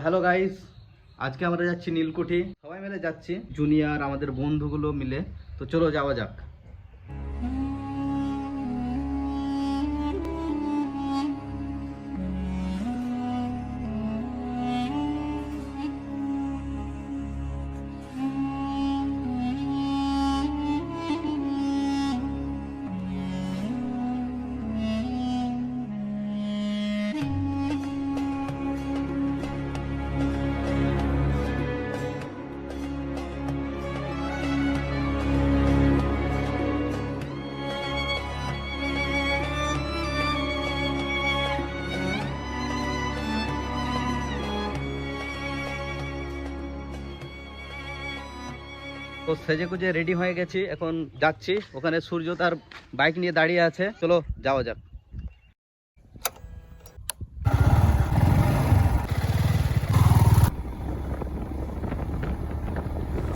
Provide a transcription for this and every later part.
Hello guys, আজকে আমরা যাচ্ছি নীলকুঠি। সবাই মিলে যাচ্ছি, জুনিয়র আমাদের বন্ধুগুলো মিলে। তো চলো যাওয়া যাক। তো সেজে গুজে রেডি হয়ে গেছি, এখন যাচ্ছি। ওখানে সূর্য তার বাইক নিয়ে দাঁড়িয়ে আছে, চলো যাওয়া যাক।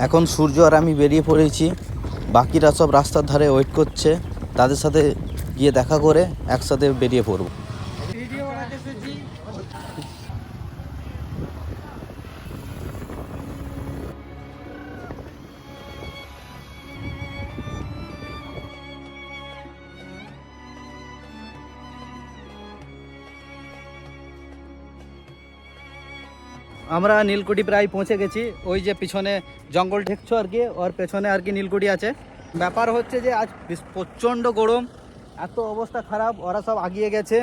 এখন সূর্য আর আমি বেরিয়ে পড়েছি, বাকিরা সব রাস্তার ধারে ওয়েট করছে। তাদের সাথে গিয়ে দেখা করে একসাথে বেরিয়ে পড়বো। আমরা নীলকুঠি প্রায় পৌঁছে গেছি। ওই যে পিছনে জঙ্গল ঠেকছো আর কি, ওর পেছনে আর কি নীলকুঠি আছে। ব্যাপার হচ্ছে যে আজ প্রচণ্ড গরম, এত অবস্থা খারাপ। ওরা সব আগিয়ে গেছে,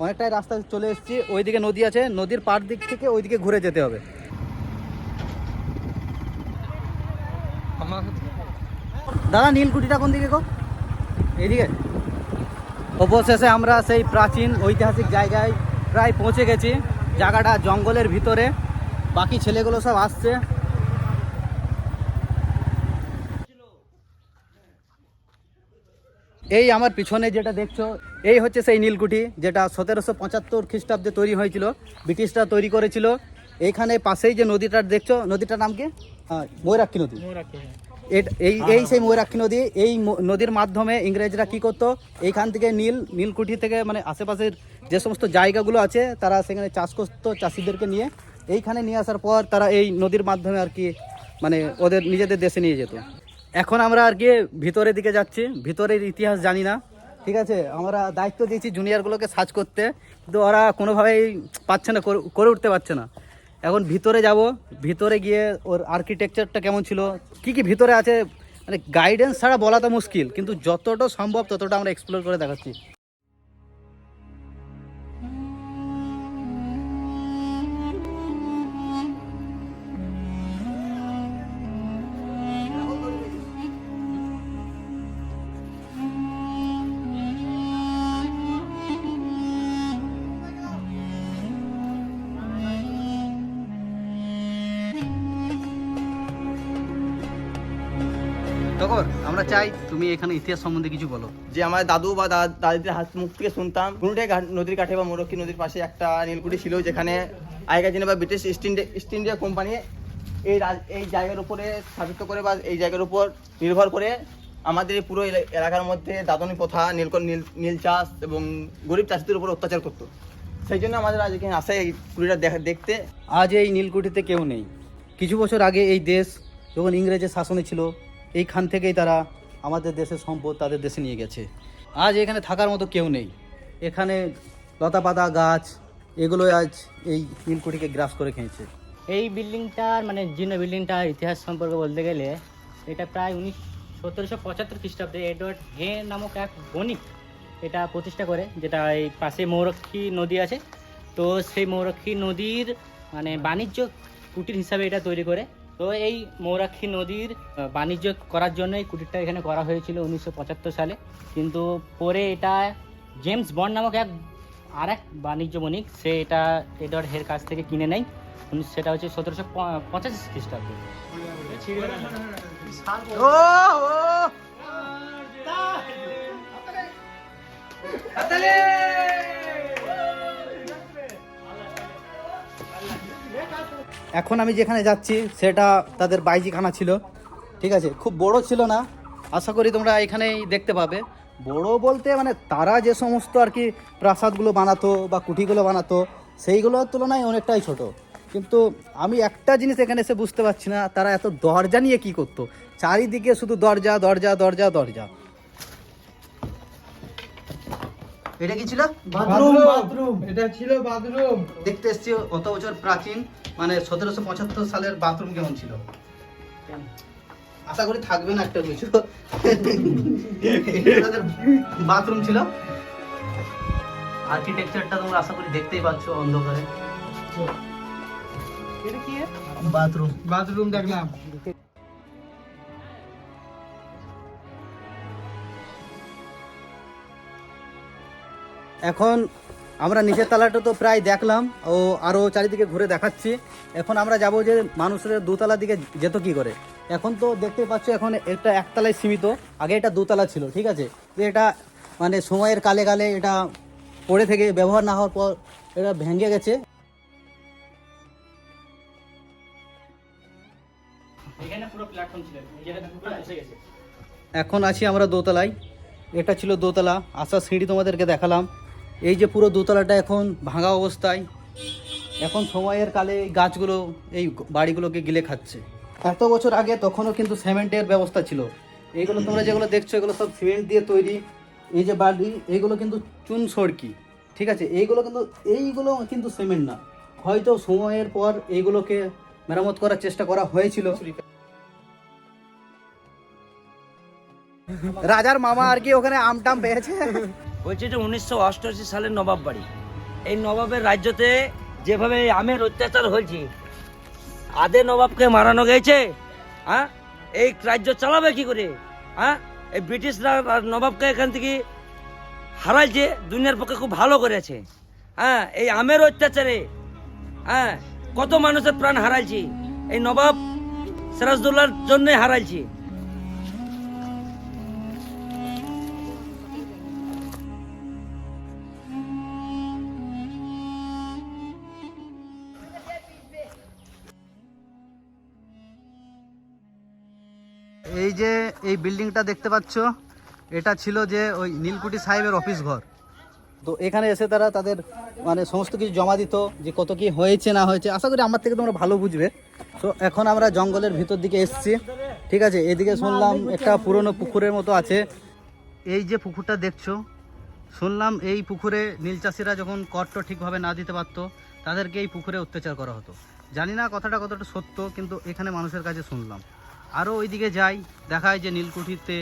অনেকটাই রাস্তা চলে এসেছি। ওইদিকে নদী আছে, নদীর পাড় দিক থেকে ওইদিকে ঘুরে যেতে হবে। দাদা নীলকুঠিটা কোন দিকে গো? এইদিকে। অবশেষে আমরা সেই প্রাচীন ঐতিহাসিক জায়গায় প্রায় পৌঁছে গেছি। জায়গাটা জঙ্গলের ভিতরে, বাকি ছেলেগুলো সব আসছে। এই আমার পিছনে যেটা দেখছো, এই হচ্ছে সেই নীলকুঠি, যেটা 1775 খ্রিস্টাব্দে তৈরি হয়েছিল, ব্রিটিশরা তৈরি করেছিল। এইখানে পাশেই যে নদীটা দেখছো, নদীটার নাম কি? ময়ূরাক্ষী নদী। এই সেই ময়ূরাক্ষী নদী। এই নদীর মাধ্যমে ইংরেজরা কি করতো, এইখান থেকে নীলকুঠি থেকে মানে আশেপাশের যে সমস্ত জায়গাগুলো আছে তারা সেখানে চাষ করতো, চাষিদেরকে নিয়ে এইখানে নিয়ে আসার পর তারা এই নদীর মাধ্যমে আর কি মানে ওদের নিজেদের দেশে নিয়ে যেত। এখন আমরা আর কি ভিতরের দিকে যাচ্ছি, ভিতরের ইতিহাস জানি না, ঠিক আছে। আমরা দায়িত্ব দিয়েছি জুনিয়রগুলোকে সার্চ করতে, কিন্তু ওরা কোনোভাবেই পাচ্ছে না, করে উঠতে পারছে না। এখন ভিতরে যাব, ভিতরে গিয়ে ওর আর্কিটেকচারটা কেমন ছিল, কি কি ভিতরে আছে, মানে গাইডেন্স ছাড়া বলা তো মুশকিল, কিন্তু যতটা সম্ভব ততটা আমরা এক্সপ্লোর করে দেখাচ্ছি। তখন আমরা চাই তুমি এখানে ইতিহাস সম্বন্ধে কিছু বলো। যে আমার দাদু বা দাদিদের হাত মুখ থেকে শুনতাম, কোনটাই নদীর কাঠে বা মোরক্ষী নদীর পাশে একটা নীলকুঠি ছিল, যেখানে আগেকার দিনে বা ব্রিটিশ ইস্ট ইন্ডিয়া কোম্পানি এই জায়গার উপরে স্থাপিত করে বা এই জায়গার উপর নির্ভর করে আমাদের এই পুরো এলাকার মধ্যে দাদনী প্রথা, নীল চাষ এবং গরিব চাষিদের উপর অত্যাচার করতো। সেই জন্য আমাদের আজ এখানে আসে এই কুঠিটা দেখতে। আজ এই নীলকুঠিতে কেউ নেই। কিছু বছর আগে এই দেশ যখন ইংরেজের শাসনে ছিল, এইখান থেকেই তারা আমাদের দেশের সম্পদ তাদের দেশে নিয়ে গেছে। আজ এখানে থাকার মতো কেউ নেই। এখানে লতা পাতা গাছ, এগুলো আজ এই নীলকুঠিকে গ্রাস করে খেয়েছে। এই বিল্ডিংটার মানে জীর্ণ বিল্ডিংটার ইতিহাস সম্পর্কে বলতে গেলে এটা প্রায় 1775 খ্রিস্টাব্দে এডওয়ার্ড হে নামক এক বণিক এটা প্রতিষ্ঠা করে, যেটা এই পাশে ময়ূরাক্ষী নদী আছে। তো সেই ময়ূরাক্ষী নদীর মানে বাণিজ্য কুটির হিসাবে এটা তৈরি করে। তো এই ময়ূরাক্ষী নদীর বাণিজ্য করার জন্য এই কুটিরটা এখানে করা হয়েছিল 1975 সালে। কিন্তু পরে এটা জেমস বন্ড নামক আর এক বাণিজ্য বণিক, সে এটা এডওয়ার্ড হের কাছ থেকে কিনে নেয়। সেটা হচ্ছে 1785 খ্রিস্টাব্দে। এখন আমি যেখানে যাচ্ছি সেটা তাদের বাইজিখানা ছিল, ঠিক আছে। খুব বড় ছিল না, আশা করি তোমরা এখানেই দেখতে পাবে। বড় বলতে মানে তারা যে সমস্ত আর কি প্রাসাদগুলো বানাতো বা কুঠিগুলো বানাতো সেইগুলোর তুলনায় অনেকটাই ছোট। কিন্তু আমি একটা জিনিস এখানে এসে বুঝতে পারছি না, তারা এত দরজা নিয়ে কি করতো, চারিদিকে শুধু দরজা দরজা দরজা দরজা। এটা কি ছিল? বাথরুম এটা ছিল বাথরুম। দেখতে এসছি অত বছর প্রাচীন, মানে 1775 সালের বাথরুম কেমন ছিল। আশা করি থাকবে না একটা কিছু। বাথরুম ছিল, আর্কিটেকচারটা তোমরা আশা করি দেখতেই পাচ্ছ অন্ধকারে। এটা কি? বাথরুম। বাথরুম দেখলাম। এখন আমরা নিচের তলাটা তো প্রায় দেখলাম, ও আরও চারিদিকে ঘুরে দেখাচ্ছি। এখন আমরা যাব যে মানুষের দোতলার দিকে যেত কি করে। এখন তো দেখতে পাচ্ছ এখন এটা একতলায় সীমিত, আগে এটা দোতলা ছিল, ঠিক আছে। তো এটা মানে সময়ের কালে কালে এটা পড়ে থেকে ব্যবহার না হওয়ার পর এটা ভেঙে গেছে। এখানে পুরো প্ল্যাটফর্ম ছিল, যেটা পুরো এসে গেছে। এখন আছি আমরা দোতলায়, এটা ছিল দোতলা, আসার সিঁড়ি তোমাদেরকে দেখালাম। এই যে পুরো দোতলাটা এখন ভাঙা অবস্থায়, এখন সময়ের কালে এই গাছগুলো এই বাড়িগুলোকে গিলে খাচ্ছে। এত বছর আগে তখনও কিন্তু সিমেন্টের ব্যবস্থা ছিল। এইগুলো তোমরা যেগুলো দেখছো এগুলো সব সিমেন্ট দিয়ে তৈরি। এই যে বাড়ি এইগুলো কিন্তু চুন সড়কি, ঠিক আছে। এইগুলো কিন্তু সিমেন্ট না, হয়তো সময়ের পর এইগুলোকে মেরামত করার চেষ্টা করা হয়েছিল। রাজার মামা আর কি ওখানে আমটাম পেয়েছে। বলছে যে 1988 সালের নবাব বাড়ি। এই নবাবের রাজ্যতে যেভাবে এই আমের অত্যাচার হয়েছে, আদে নবাবকে মারানো গেছে, হ্যাঁ এই রাজ্য চালাবে কি করে? হ্যাঁ এই ব্রিটিশরা নবাবকে এখান থেকে হারাইছে, দুনিয়ার পক্ষে খুব ভালো করেছে। হ্যাঁ এই আমের অত্যাচারে হ্যাঁ কত মানুষের প্রাণ হারাইছে, এই নবাব সিরাজদৌল্লার জন্যই হারাইছে। এই যে এই বিল্ডিংটা দেখতে পাচ্ছ, এটা ছিল যে ওই নীলকুঠি সাহেবের অফিস ঘর। তো এখানে এসে তারা তাদের মানে সমস্ত কিছু জমা দিত, যে কত কি হয়েছে না হয়েছে। আশা করি আমার থেকে তোমরা ভালো বুঝবে। তো এখন আমরা জঙ্গলের ভিতর দিকে এসেছি, ঠিক আছে। এদিকে শুনলাম একটা পুরনো পুকুরের মতো আছে। এই যে পুকুরটা দেখছো, শুনলাম এই পুকুরে নীল চাষিরা যখন করটা ঠিকভাবে না দিতে পারতো, তাদেরকে এই পুকুরে অত্যাচার করা হতো। জানি না কথাটা কতটা সত্য, কিন্তু এখানে মানুষের কাছে শুনলাম। আরও ওইদিকে যাই, দেখায় যে নীলকুঠিতে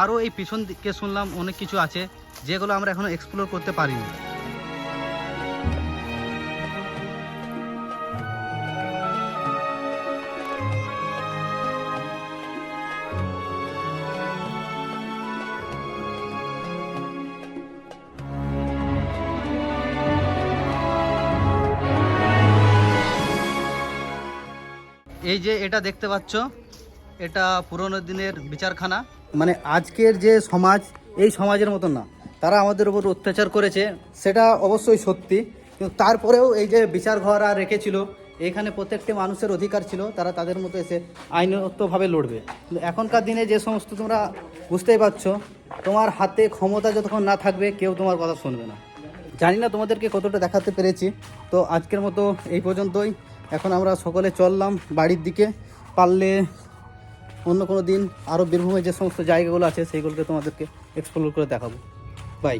আরও এই পিছন দিকে শুনলাম অনেক কিছু আছে, যেগুলো আমরা এখনো এক্সপ্লোর করতে পারিনি। এই যে এটা দেখতে পাচ্ছ, এটা পুরনো দিনের বিচারখানা। মানে আজকের যে সমাজ, এই সমাজের মতন না, তারা আমাদের উপর অত্যাচার করেছে সেটা অবশ্যই সত্যি, কিন্তু তারপরেও এই যে বিচার ঘর আর রেখেছিল, এখানে প্রত্যেকটি মানুষের অধিকার ছিল, তারা তাদের মতো এসে আইনগতভাবে লড়বে। কিন্তু এখনকার দিনে যে সমস্ত তোমরা বুঝতেই পারছো, তোমার হাতে ক্ষমতা যতক্ষণ না থাকবে কেউ তোমার কথা শুনবে না। জানি না তোমাদেরকে কতটা দেখাতে পেরেছি। তো আজকের মতো এই পর্যন্তই। এখন আমরা সকলে চললাম বাড়ির দিকে। পারলে অন্য কোনো দিন আরও বীরভূমে যে সমস্ত জায়গাগুলো আছে সেইগুলোকে তোমাদেরকে এক্সপ্লোর করে দেখাবো। বাই।